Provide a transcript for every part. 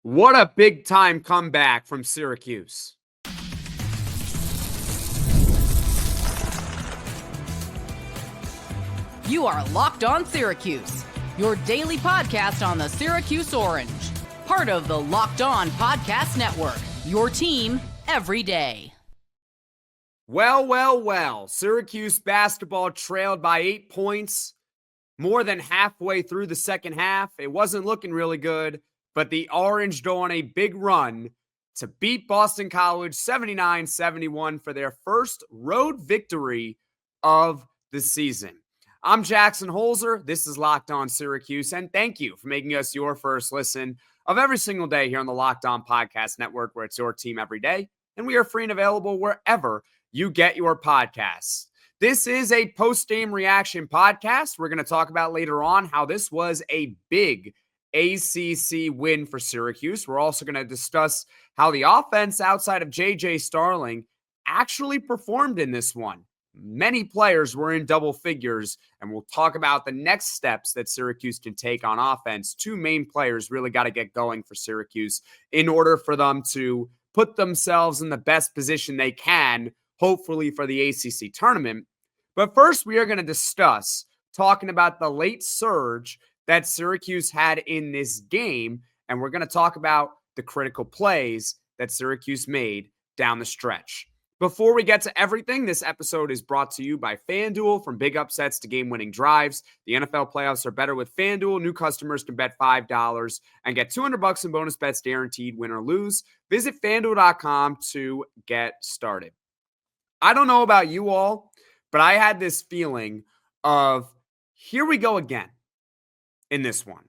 What a big-time comeback from Syracuse. You are Locked On Syracuse, your daily podcast on the Syracuse Orange. Part of the Locked On Podcast Network, your team every day. Well. Syracuse basketball trailed by 8 points more than halfway through the second half. It wasn't looking really good, but the Orange go on a big run to beat Boston College 79-71 for their first road victory of the season. I'm Jackson Holzer. This is Locked On Syracuse, and thank you for making us your first listen of every single day here on the Locked On Podcast Network, where it's your team every day, and we are free and available wherever you get your podcasts. This is a post-game reaction podcast. We're going to talk about later on how this was a big ACC win for Syracuse. We're also going to discuss how the offense outside of J.J. Starling actually performed in this one. Many players were in double figures, and we'll talk about the next steps that Syracuse can take on offense. Two main players really got to get going for Syracuse in order for them to put themselves in the best position they can, hopefully for the ACC tournament. But first, we are going to discuss talking about the late surge that Syracuse had in this game, and we're going to talk about the critical plays that Syracuse made down the stretch. Before we get to everything, this episode is brought to you by FanDuel. From big upsets to game-winning drives, the NFL playoffs are better with FanDuel. New customers can bet $5 and get $200 in bonus bets guaranteed, win or lose. Visit FanDuel.com to get started. I don't know about you all, but I had this feeling of, here we go again in this one.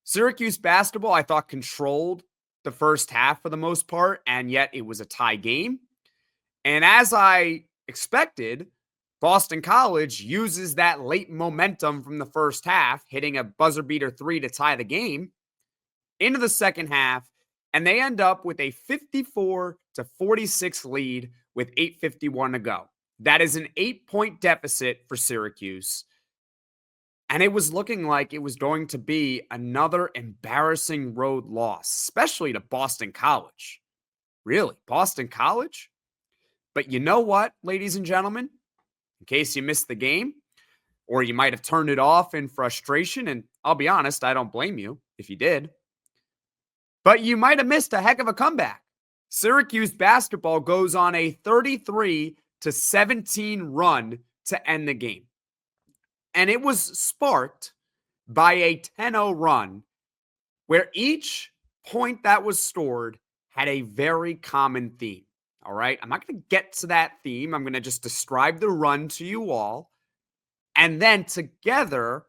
Syracuse basketball, I thought, controlled the first half for the most part, and yet it was a tie game. And as I expected, Boston College uses that late momentum from the first half, hitting a buzzer beater 3 to tie the game, into the second half, and they end up with a 54-46 lead with 8:51 to go. That is an 8-point deficit for Syracuse. And it was looking like it was going to be another embarrassing road loss, especially to Boston College. Really, Boston College? But you know what, ladies and gentlemen? In case you missed the game, or you might have turned it off in frustration, and I'll be honest, I don't blame you if you did. But you might have missed a heck of a comeback. Syracuse basketball goes on a 33-17 run to end the game. And it was sparked by a 10-0 run where each point that was scored had a very common theme. All right, I'm not going to get to that theme. I'm going to just describe the run to you all. And then together,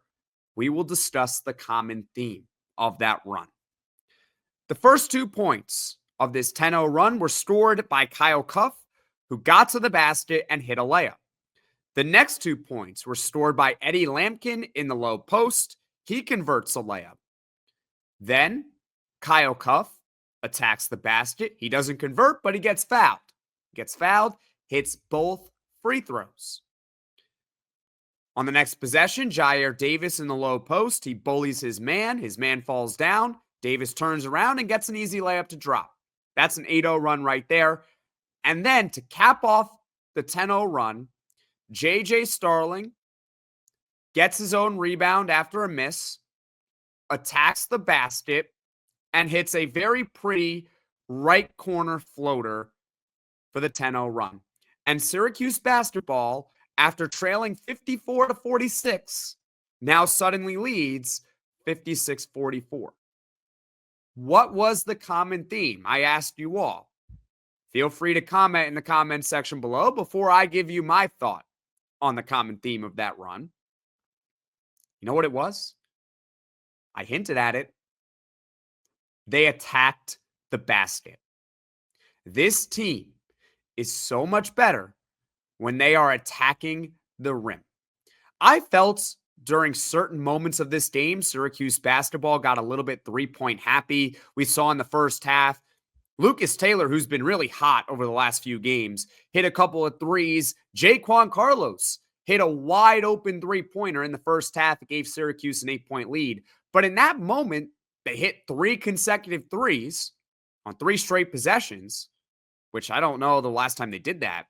we will discuss the common theme of that run. The first 2 points of this 10-0 run were scored by Cuffe, who got to the basket and hit a layup. The next 2 points were scored by Lampkin in the low post. He converts a layup. Then Cuffe attacks the basket. He doesn't convert, but he gets fouled. Hits both free throws. On the next possession, Jyare Davis in the low post. He bullies his man. His man falls down. Davis turns around and gets an easy layup to drop. That's an 8-0 run right there. And then to cap off the 10-0 run, J.J. Starling gets his own rebound after a miss, attacks the basket, and hits a very pretty right corner floater for the 10-0 run. And Syracuse basketball, after trailing 54-46, now suddenly leads 56-44. What was the common theme? I asked you all. Feel free to comment in the comment section below before I give you my thought on the common theme of that run. You know what it was? I hinted at it. They attacked the basket. This team is so much better when they are attacking the rim. I felt during certain moments of this game, Syracuse basketball got a little bit 3-point happy. We saw in the first half, Lucas Taylor, who's been really hot over the last few games, hit a couple of threes. Jaquan Carlos hit a wide open 3-pointer in the first half. It gave Syracuse an 8-point lead. But in that moment, They hit 3 consecutive threes on 3 straight possessions, which I don't know the last time they did that.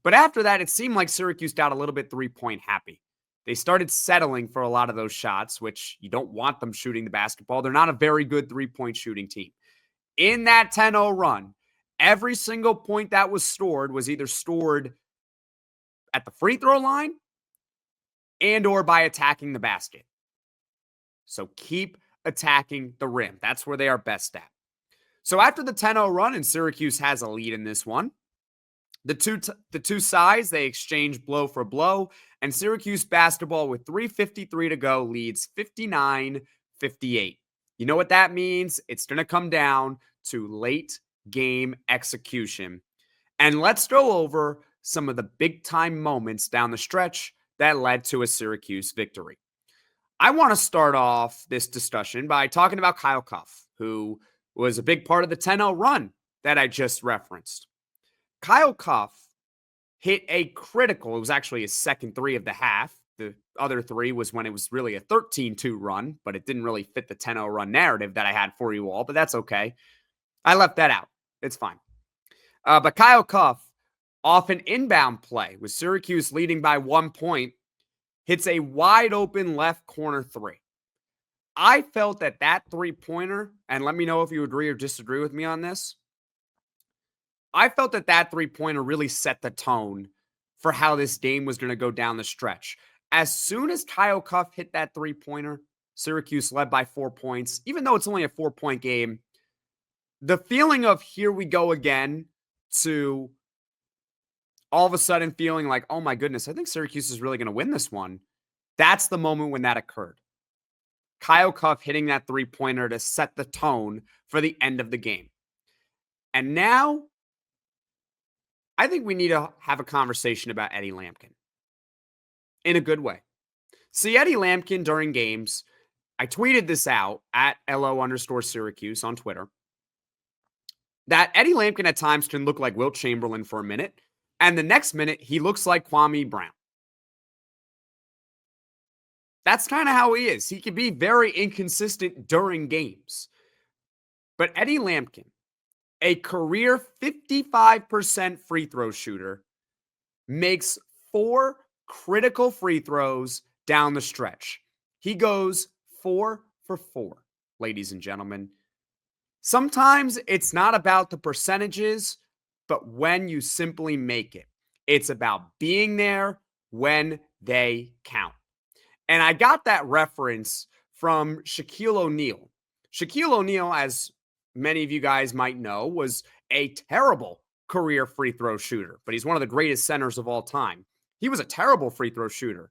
But after that, it seemed like Syracuse got a little bit three-point happy. They started settling for a lot of those shots, which you don't want them shooting the basketball. They're not a very good three-point shooting team. In that 10-0 run, every single point that was either stored at the free throw line and or by attacking the basket. So keep attacking the rim. That's where they are best at. So after the 10-0 run, and Syracuse has a lead in this one, the two sides, they exchange blow for blow, and Syracuse basketball with 3:53 to go leads 59-58. You know what that means? It's going to come down to late game execution. And let's go over some of the big time moments down the stretch that led to a Syracuse victory. I want to start off this discussion by talking about Kyle Cuffe, who was a big part of the 10-0 run that I just referenced. Kyle Cuffe hit a critical, it was actually his second 3 of the half. The other 3 was when it was really a 13-2 run, but it didn't really fit the 10-0 run narrative that I had for you all, but that's okay. I left that out. It's fine. But Kyle Cuffe, off an inbound play with Syracuse leading by 1 point, hits a wide open left corner 3. I felt that three-pointer, and let me know if you agree or disagree with me on this, I felt that three-pointer really set the tone for how this game was going to go down the stretch. As soon as Kyle Cuffe hit that three-pointer, Syracuse led by 4 points. Even though it's only a 4-point game, the feeling of here we go again to all of a sudden feeling like, oh my goodness, I think Syracuse is really going to win this one. That's the moment when that occurred. Kyle Cuffe hitting that three-pointer to set the tone for the end of the game. And now, I think we need to have a conversation about Eddie Lampkin. In a good way. See, Eddie Lampkin during games, I tweeted this out at LO_Syracuse on Twitter, that Eddie Lampkin at times can look like Wilt Chamberlain for a minute, and the next minute, he looks like Kwame Brown. That's kind of how he is. He can be very inconsistent during games. But Eddie Lampkin, a career 55% free throw shooter, makes 4 critical free throws down the stretch. He goes 4 for 4, ladies and gentlemen. Sometimes it's not about the percentages, but when you simply make it. It's about being there when they count. And I got that reference from Shaquille O'Neal. Shaquille O'Neal, as many of you guys might know, was a terrible career free throw shooter, but he's one of the greatest centers of all time. He was a terrible free throw shooter.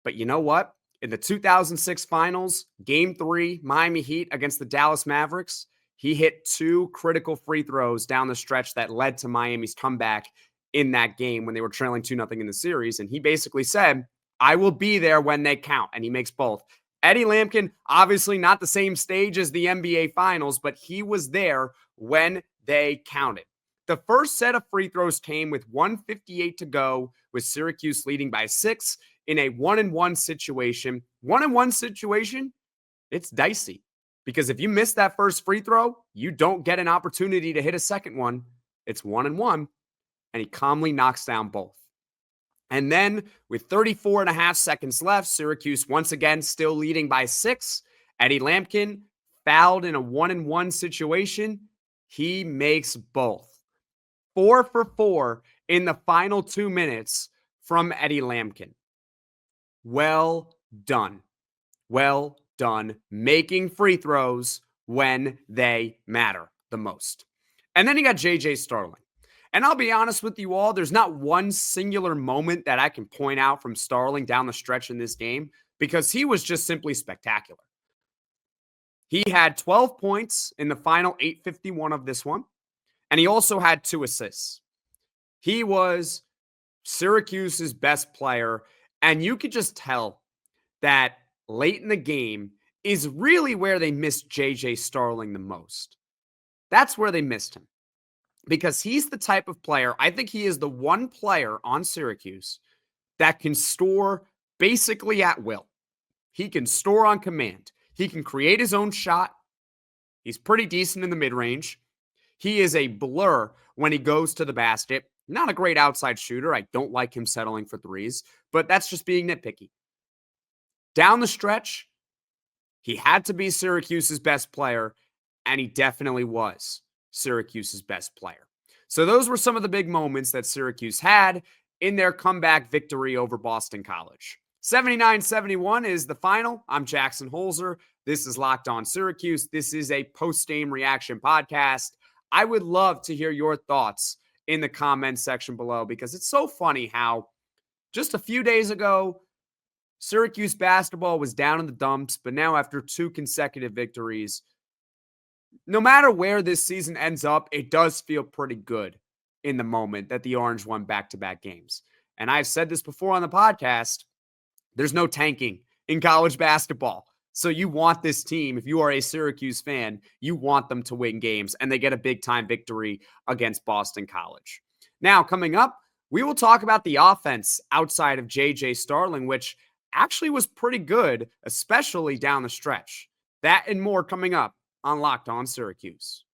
But you know what? In the 2006 finals, Game 3, Miami Heat against the Dallas Mavericks, he hit 2 critical free throws down the stretch that led to Miami's comeback in that game when they were trailing 2-0 in the series. And he basically said, I will be there when they count. And he makes both. Eddie Lampkin, obviously not the same stage as the NBA Finals, but he was there when they counted. The first set of free throws came with 1:58 to go, with Syracuse leading by 6 in a 1-and-1 situation. 1-and-1 situation, it's dicey. Because if you miss that first free throw, you don't get an opportunity to hit a second one. It's 1-and-1, and he calmly knocks down both. And then with 34 and a half seconds left, Syracuse once again still leading by 6. Eddie Lampkin fouled in a 1-and-1 situation. He makes both. 4 for 4 in the final 2 minutes from Eddie Lampkin. Well done. Well done making free throws when they matter the most. And then you got J.J. Starling. And I'll be honest with you all, there's not one singular moment that I can point out from Starling down the stretch in this game because he was just simply spectacular. He had 12 points in the final 8:51 of this one, and he also had 2 assists. He was Syracuse's best player, and you could just tell that late in the game is really where they missed J.J. Starling the most. That's where they missed him. Because he's the type of player, I think he is the one player on Syracuse that can score basically at will. He can score on command. He can create his own shot. He's pretty decent in the mid-range. He is a blur when he goes to the basket. Not a great outside shooter. I don't like him settling for threes, but that's just being nitpicky. Down the stretch, he had to be Syracuse's best player, and he definitely was Syracuse's best player. So those were some of the big moments that Syracuse had in their comeback victory over Boston College. 79-71 is the final. I'm Jackson Holzer. This is Locked On Syracuse. This is a post-game reaction podcast. I would love to hear your thoughts in the comments section below because it's so funny how just a few days ago, Syracuse basketball was down in the dumps, but now after 2 consecutive victories, no matter where this season ends up, it does feel pretty good in the moment that the Orange won back-to-back games. And I've said this before on the podcast, there's no tanking in college basketball. So you want this team, if you are a Syracuse fan, you want them to win games, and they get a big-time victory against Boston College. Now, coming up, we will talk about the offense outside of J.J. Starling, which actually was pretty good, especially down the stretch. That and more coming up on Locked On Syracuse.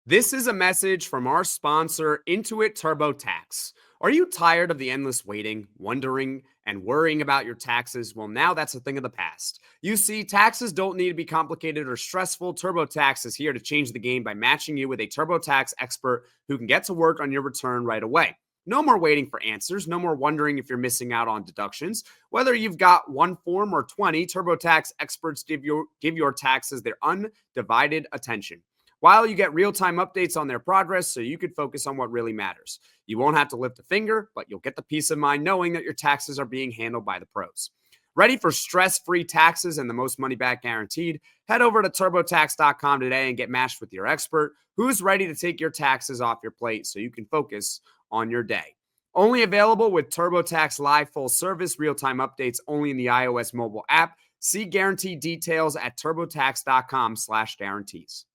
This is a message from our sponsor, Intuit TurboTax. Are you tired of the endless waiting, wondering, and worrying about your taxes? Well, now that's a thing of the past. You see, taxes don't need to be complicated or stressful. TurboTax is here to change the game by matching you with a TurboTax expert who can get to work on your return right away. No more waiting for answers. No more wondering if you're missing out on deductions. Whether you've got one form or 20, TurboTax experts give your taxes their undivided attention, while you get real-time updates on their progress so you can focus on what really matters. You won't have to lift a finger, but you'll get the peace of mind knowing that your taxes are being handled by the pros. Ready for stress-free taxes and the most money back guaranteed? Head over to TurboTax.com today and get matched with your expert who's ready to take your taxes off your plate so you can focus on your day. Only available with TurboTax Live Full Service, real-time updates only in the iOS mobile app. See guarantee details at TurboTax.com/guarantees.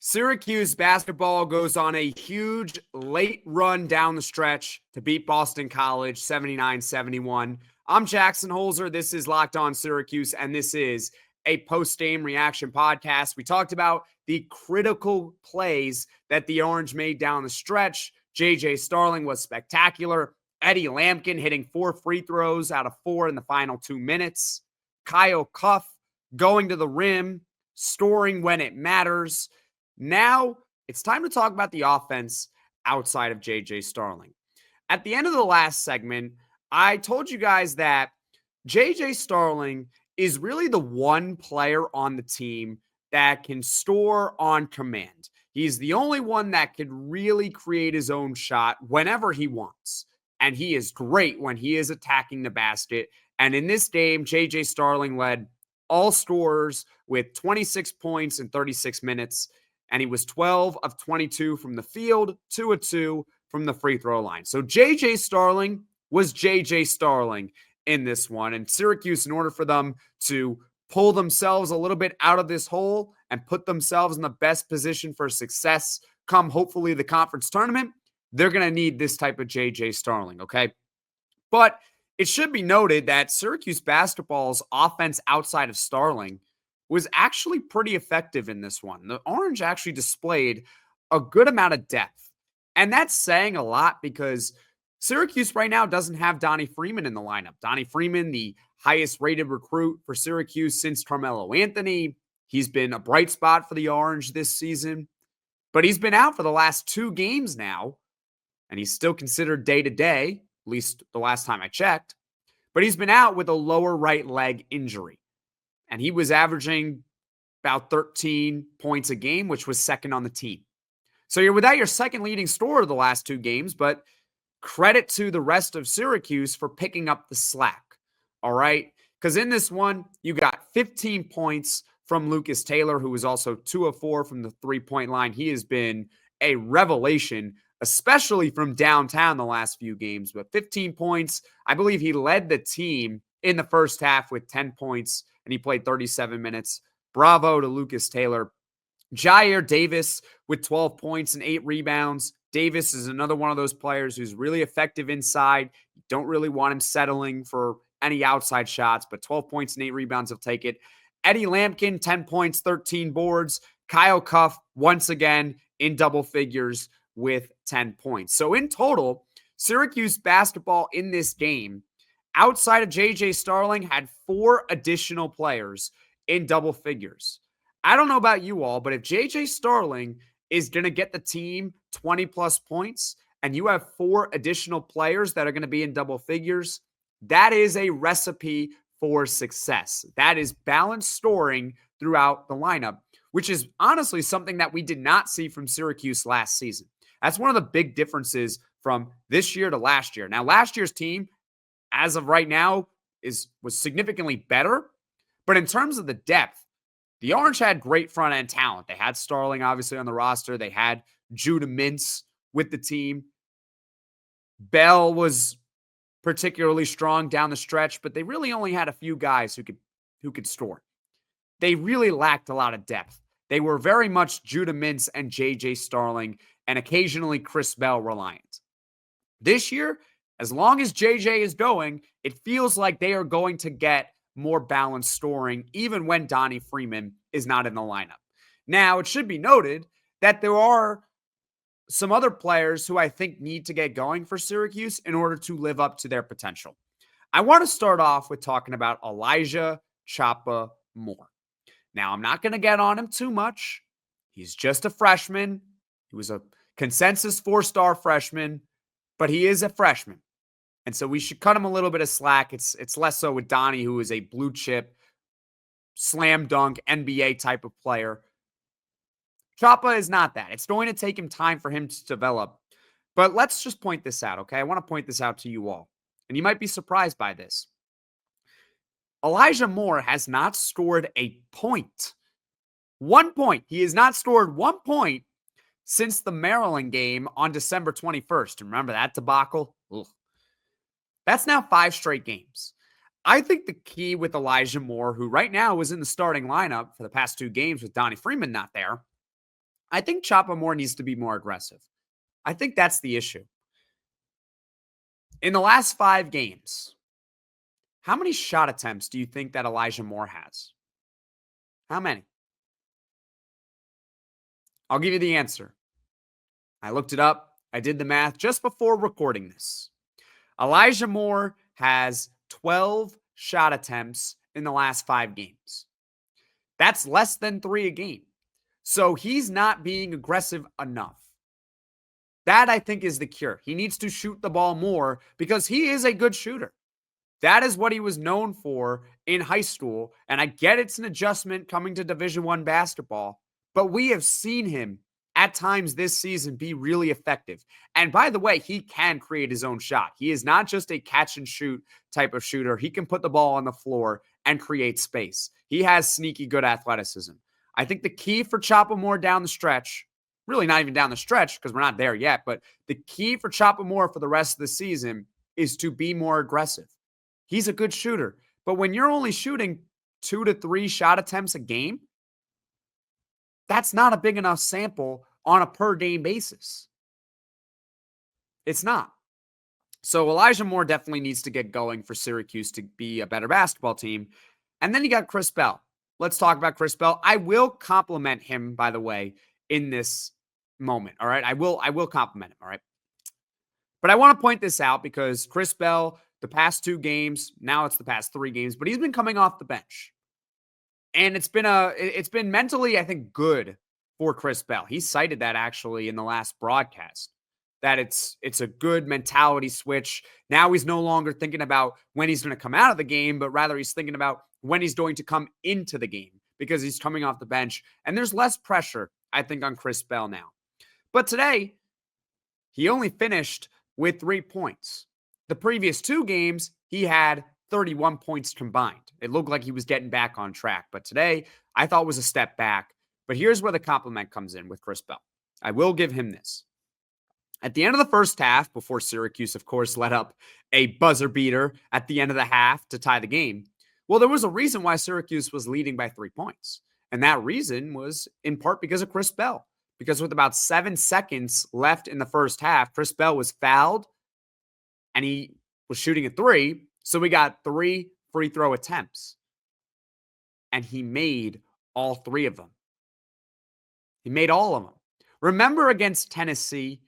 Syracuse basketball goes on a huge late run down the stretch to beat Boston College 79-71. I'm Jackson Holzer. This is Locked On Syracuse, and this is a post-game reaction podcast. We talked about the critical plays that the Orange made down the stretch. J.J. Starling was spectacular. Eddie Lampkin hitting 4 free throws out of 4 in the final 2 minutes. Cuffe going to the rim, scoring when it matters. Now it's time to talk about the offense outside of J.J. Starling. At the end of the last segment, I told you guys that J.J. Starling is really the one player on the team that can score on command. He's the only one that can really create his own shot whenever he wants. And he is great when he is attacking the basket. And in this game, J.J. Starling led all scorers with 26 points in 36 minutes. And he was 12 of 22 from the field, 2 of 2 from the free throw line. So J.J. Starling was J.J. Starling in this one. And Syracuse, in order for them to pull themselves a little bit out of this hole and put themselves in the best position for success come hopefully the conference tournament, they're going to need this type of J.J. Starling, okay? But it should be noted that Syracuse basketball's offense outside of Starling was actually pretty effective in this one. The Orange actually displayed a good amount of depth. And that's saying a lot because Syracuse right now doesn't have Donnie Freeman in the lineup. Donnie Freeman, the highest rated recruit for Syracuse since Carmelo Anthony. He's been a bright spot for the Orange this season, but he's been out for the last 2 games now, and he's still considered day-to-day, at least the last time I checked, but he's been out with a lower right leg injury. And he was averaging about 13 points a game, which was second on the team. So you're without your second leading scorer the last 2 games, but credit to the rest of Syracuse for picking up the slack. All right? Because in this one, you got 15 points from Lucas Taylor, who was also 2 of 4 from the 3-point line. He has been a revelation, especially from downtown the last few games. But 15 points, I believe he led the team in the first half with 10 points, and he played 37 minutes. Bravo to Lucas Taylor. Jyare Davis with 12 points and 8 rebounds. Davis is another one of those players who's really effective inside. You don't really want him settling for any outside shots, but 12 points and 8 rebounds, he'll take it. Eddie Lampkin, 10 points, 13 boards. Kyle Cuffe, once again, in double figures with 10 points. So in total, Syracuse basketball in this game, outside of J.J. Starling, had 4 additional players in double figures. I don't know about you all, but if J.J. Starling is going to get the team 20-plus points and you have 4 additional players that are going to be in double figures, that is a recipe for success. That is balanced scoring throughout the lineup, which is honestly something that we did not see from Syracuse last season. That's one of the big differences from this year to last year. Now, last year's team, as of right now, was significantly better. But in terms of the depth, the Orange had great front-end talent. They had Starling, obviously, on the roster. They had Judah Mintz with the team. Bell was particularly strong down the stretch, but they really only had a few guys who could score. They really lacked a lot of depth. They were very much Judah Mintz and J.J. Starling and occasionally Chris Bell reliant. This year, as long as J.J. is going, it feels like they are going to get more balanced scoring, even when Donnie Freeman is not in the lineup. Now, it should be noted that there are some other players who I think need to get going for Syracuse in order to live up to their potential. I want to start off with talking about Elijah Chapa Moore. Now, I'm not going to get on him too much. He's just a freshman. He was a consensus 4-star freshman, but he is a freshman. And so we should cut him a little bit of slack. It's less so with Donnie, who is a blue chip, slam dunk, NBA type of player. Chapa is not that. It's going to take him time for him to develop. But let's just point this out, okay? I want to point this out to you all. And you might be surprised by this. Elijah Moore has not scored a point. 1 point. He has not scored 1 point since the Maryland game on December 21st. Remember that debacle? Ugh. That's now 5 straight games. I think the key with Elijah Moore, who right now is in the starting lineup for the past 2 games with Donnie Freeman not there, I think Chapa Moore needs to be more aggressive. I think that's the issue. In the last 5 games, how many shot attempts do you think that Elijah Moore has? How many? I'll give you the answer. I looked it up. I did the math just before recording this. Elijah Moore has 12 shot attempts in the last 5 games. That's less than 3 a game. So he's not being aggressive enough. That, I think, is the cure. He needs to shoot the ball more because he is a good shooter. That is what he was known for in high school. And I get it's an adjustment coming to Division I basketball, but we have seen him at times this season be really effective. And by the way, he can create his own shot. He is not just a catch and shoot type of shooter. He can put the ball on the floor and create space. He has sneaky good athleticism. I think the key for Chapa Moore down the stretch, really not even down the stretch because we're not there yet, but the key for Chapa Moore for the rest of the season is to be more aggressive. He's a good shooter, but when you're only shooting 2 to 3 shot attempts a game, that's not a big enough sample on a per game basis. It's not. So Elijah Moore definitely needs to get going for Syracuse to be a better basketball team. And then you got Chris Bell. Let's talk about Chris Bell. I will compliment him, by the way, in this moment. All right. I will compliment him. All right. But I want to point this out because Chris Bell, the past 2 games, now it's the past 3 games, but he's been coming off the bench. And it's been mentally, I think, good for Chris Bell. He cited that actually in the last broadcast, that it's a good mentality switch. Now he's no longer thinking about when he's going to come out of the game, but rather he's thinking about when he's going to come into the game because he's coming off the bench. And there's less pressure, I think, on Chris Bell now. But today, he only finished with 3 points. The previous 2 games, he had 31 points combined. It looked like he was getting back on track. But today, I thought was a step back. But here's where the compliment comes in with Chris Bell. I will give him this. At the end of the first half, before Syracuse, of course, let up a buzzer beater at the end of the half to tie the game, well, there was a reason why Syracuse was leading by 3 points. And that reason was in part because of Chris Bell. because with about 7 seconds left in the first half, Chris Bell was fouled and he was shooting a three. So we got 3 free throw attempts. And he made all 3 of them. He made all of them. Remember against Tennessee,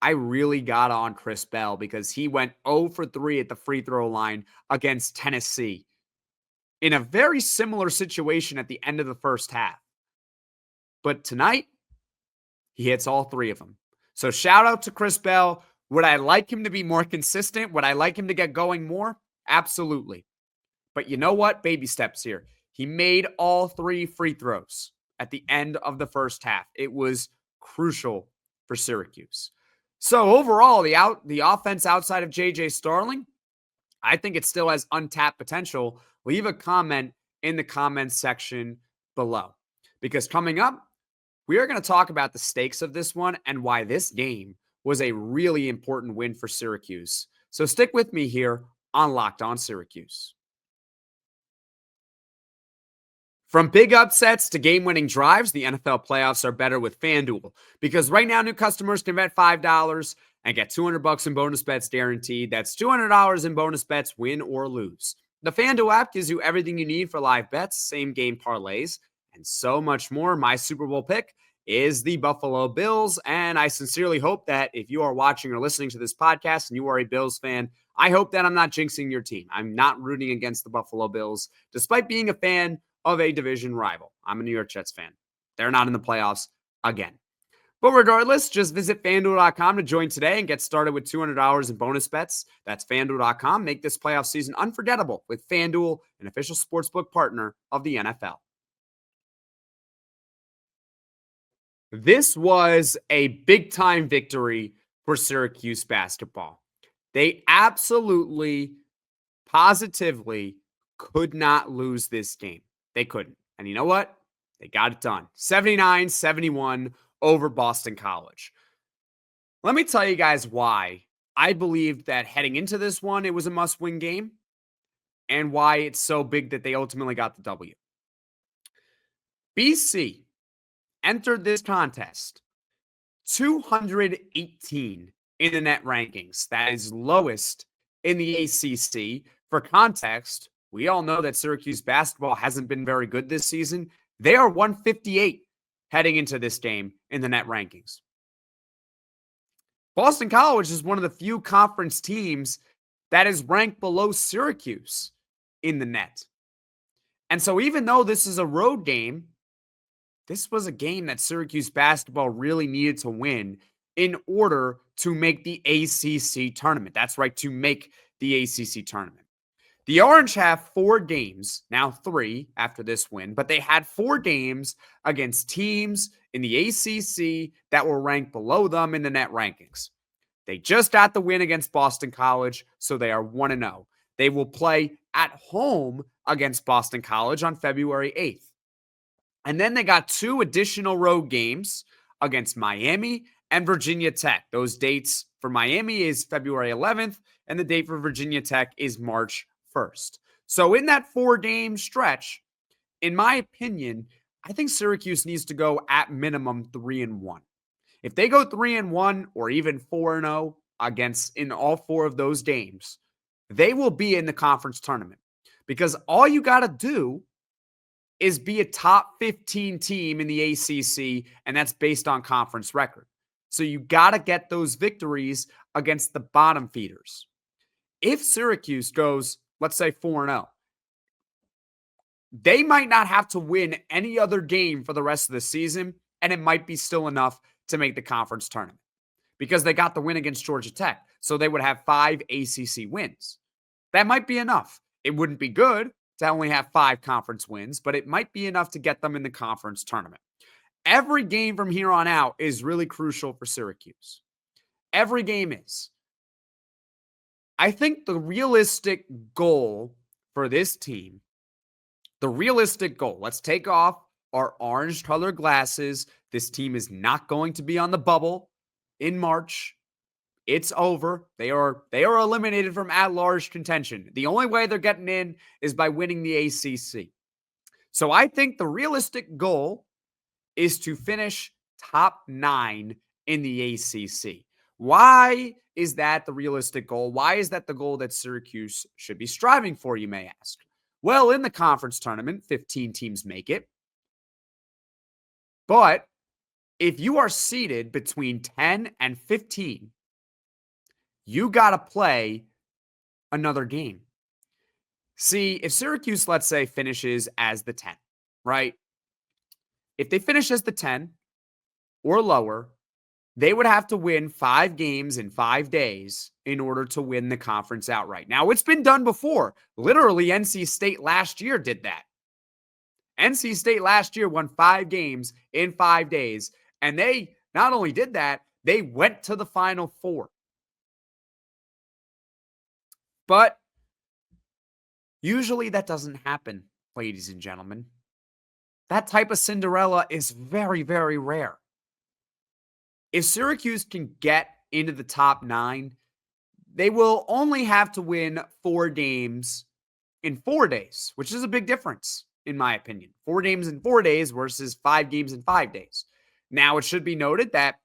I really got on Chris Bell because he went 0 for 3 at the free throw line against Tennessee in a very similar situation at the end of the first half. But tonight, he hits all 3 of them. So shout out to Chris Bell. Would I like him to be more consistent? Would I like him to get going more? Absolutely. But you know what? Baby steps here. He made all 3 free throws at the end of the first half. It was crucial for Syracuse. So overall, the offense outside of J.J. Starling, I think it still has untapped potential. Leave a comment in the comments section below. Because coming up, we are going to talk about the stakes of this one and why this game was a really important win for Syracuse. So stick with me here on Locked On Syracuse. From big upsets to game-winning drives, the NFL playoffs are better with FanDuel. Because right now, new customers can bet $5 and get $200 in bonus bets guaranteed. That's $200 in bonus bets, win or lose. The FanDuel app gives you everything you need for live bets, same-game parlays, and so much more. My Super Bowl pick is the Buffalo Bills, and I sincerely hope that if you are watching or listening to this podcast and you are a Bills fan, I hope that I'm not jinxing your team. I'm not rooting against the Buffalo Bills, despite being a fan of a division rival. I'm a New York Jets fan. They're not in the playoffs again. But regardless, just visit FanDuel.com to join today and get started with $200 in bonus bets. That's FanDuel.com. Make this playoff season unforgettable with FanDuel, an official sportsbook partner of the NFL. This was a big-time victory for Syracuse basketball. They absolutely, positively could not lose this game. They couldn't. And you know what? They got it done. 79-71 over Boston College. Let me tell you guys why I believed that heading into this one, it was a must-win game and why it's so big that they ultimately got the W. BC entered this contest 218 in the net rankings. That is lowest in the ACC. For context, we all know that Syracuse basketball hasn't been very good this season. They are 158 heading into this game in the net rankings. Boston College is one of the few conference teams that is ranked below Syracuse in the net. And so even though this is a road game, this was a game that Syracuse basketball really needed to win in order to make the ACC tournament. That's right, to make the ACC tournament. The Orange have 4 games, now 3 after this win, but they had 4 games against teams in the ACC that were ranked below them in the net rankings. They just got the win against Boston College, so they are 1-0. They will play at home against Boston College on February 8th. And then they got 2 additional road games against Miami and Virginia Tech. Those dates for Miami is February 11th, and the date for Virginia Tech is March 1st. So in that 4-game stretch, in my opinion, I think Syracuse needs to go at minimum 3-1. If they go 3-1 or even 4-0 against in all 4 of those games, they will be in the conference tournament. Because all you got to do is be a top 15 team in the ACC, and that's based on conference record. So you got to get those victories against the bottom feeders. If Syracuse goes, let's say 4-0, they might not have to win any other game for the rest of the season, and it might be still enough to make the conference tournament because they got the win against Georgia Tech. So they would have 5 ACC wins. That might be enough. It wouldn't be good to only have 5 conference wins, but it might be enough to get them in the conference tournament. Every game from here on out is really crucial for Syracuse. Every game is. I think the realistic goal for this team, let's take off our orange colored glasses. This team is not going to be on the bubble in March. It's over. They are eliminated from at-large contention. The only way they're getting in is by winning the ACC. So I think the realistic goal is to finish top 9 in the ACC. Why is that the realistic goal? Why is that the goal that Syracuse should be striving for, you may ask? Well, in the conference tournament, 15 teams make it. But if you are seated between 10 and 15, you got to play another game. See, if Syracuse, let's say, finishes as the 10, right? If they finish as the 10 or lower, they would have to win 5 games in 5 days in order to win the conference outright. Now, it's been done before. Literally, NC State last year did that. NC State last year won 5 games in 5 days, and they not only did that, they went to the Final Four. But usually that doesn't happen, ladies and gentlemen. That type of Cinderella is very, very rare. If Syracuse can get into the top 9, they will only have to win 4 games in 4 days, which is a big difference, in my opinion. 4 games in 4 days versus 5 games in 5 days. Now, it should be noted that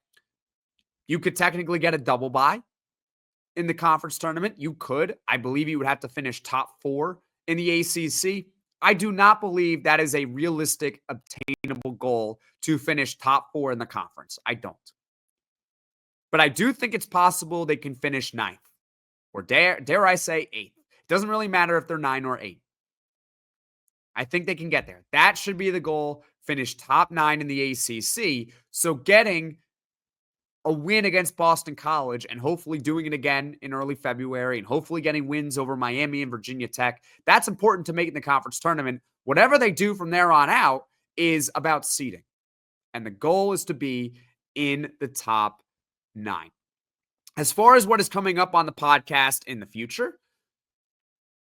you could technically get a double bye in the conference tournament. You could. I believe you would have to finish top 4 in the ACC. I do not believe that is a realistic, obtainable goal to finish top 4 in the conference. I don't. But I do think it's possible they can finish 9th, or dare I say 8th. It doesn't really matter if they're 9 or 8. I think they can get there. That should be the goal, finish top 9 in the ACC. So getting a win against Boston College and hopefully doing it again in early February and hopefully getting wins over Miami and Virginia Tech, that's important to make in the conference tournament. Whatever they do from there on out is about seeding. And the goal is to be in the top 9. As far as what is coming up on the podcast in the future,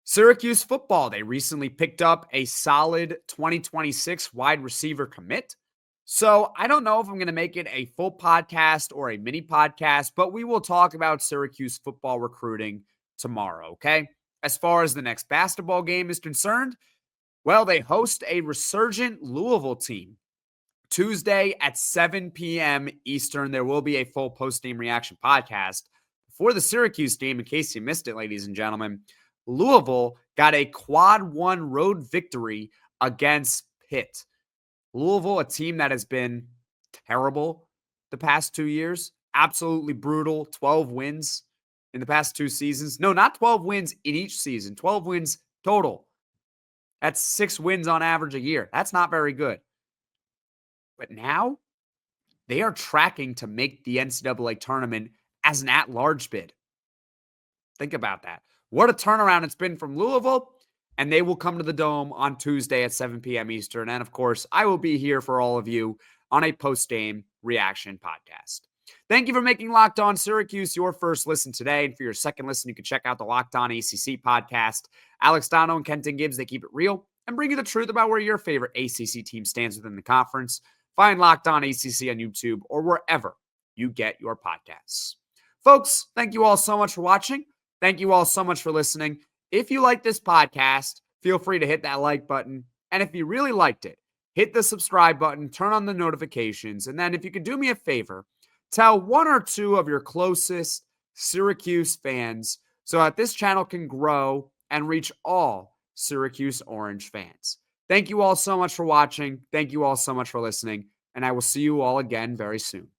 Syracuse football, they recently picked up a solid 2026 wide receiver commit. So I don't know if I'm going to make it a full podcast or a mini podcast, but we will talk about Syracuse football recruiting tomorrow, okay? As far as the next basketball game is concerned, well, they host a resurgent Louisville team Tuesday at 7 p.m. Eastern. There will be a full post-game reaction podcast. Before the Syracuse game, in case you missed it, ladies and gentlemen, Louisville got a quad 1 road victory against Pitt. Louisville, a team that has been terrible the past 2 years, absolutely brutal, 12 wins in the past 2 seasons. No, not 12 wins in each season, 12 wins total. That's 6 wins on average a year. That's not very good. But now they are tracking to make the NCAA tournament as an at-large bid. Think about that. What a turnaround it's been from Louisville. And they will come to the Dome on Tuesday at 7 p.m. Eastern. And of course, I will be here for all of you on a post-game reaction podcast. Thank you for making Locked On Syracuse your first listen today. And for your second listen, you can check out the Locked On ACC podcast. Alex Dono and Kenton Gibbs, they keep it real and bring you the truth about where your favorite ACC team stands within the conference. Find Locked On ACC on YouTube or wherever you get your podcasts. Folks, thank you all so much for watching. Thank you all so much for listening. If you like this podcast, feel free to hit that like button. And if you really liked it, hit the subscribe button, turn on the notifications. And then if you could do me a favor, tell 1 or 2 of your closest Syracuse fans so that this channel can grow and reach all Syracuse Orange fans. Thank you all so much for watching. Thank you all so much for listening. And I will see you all again very soon.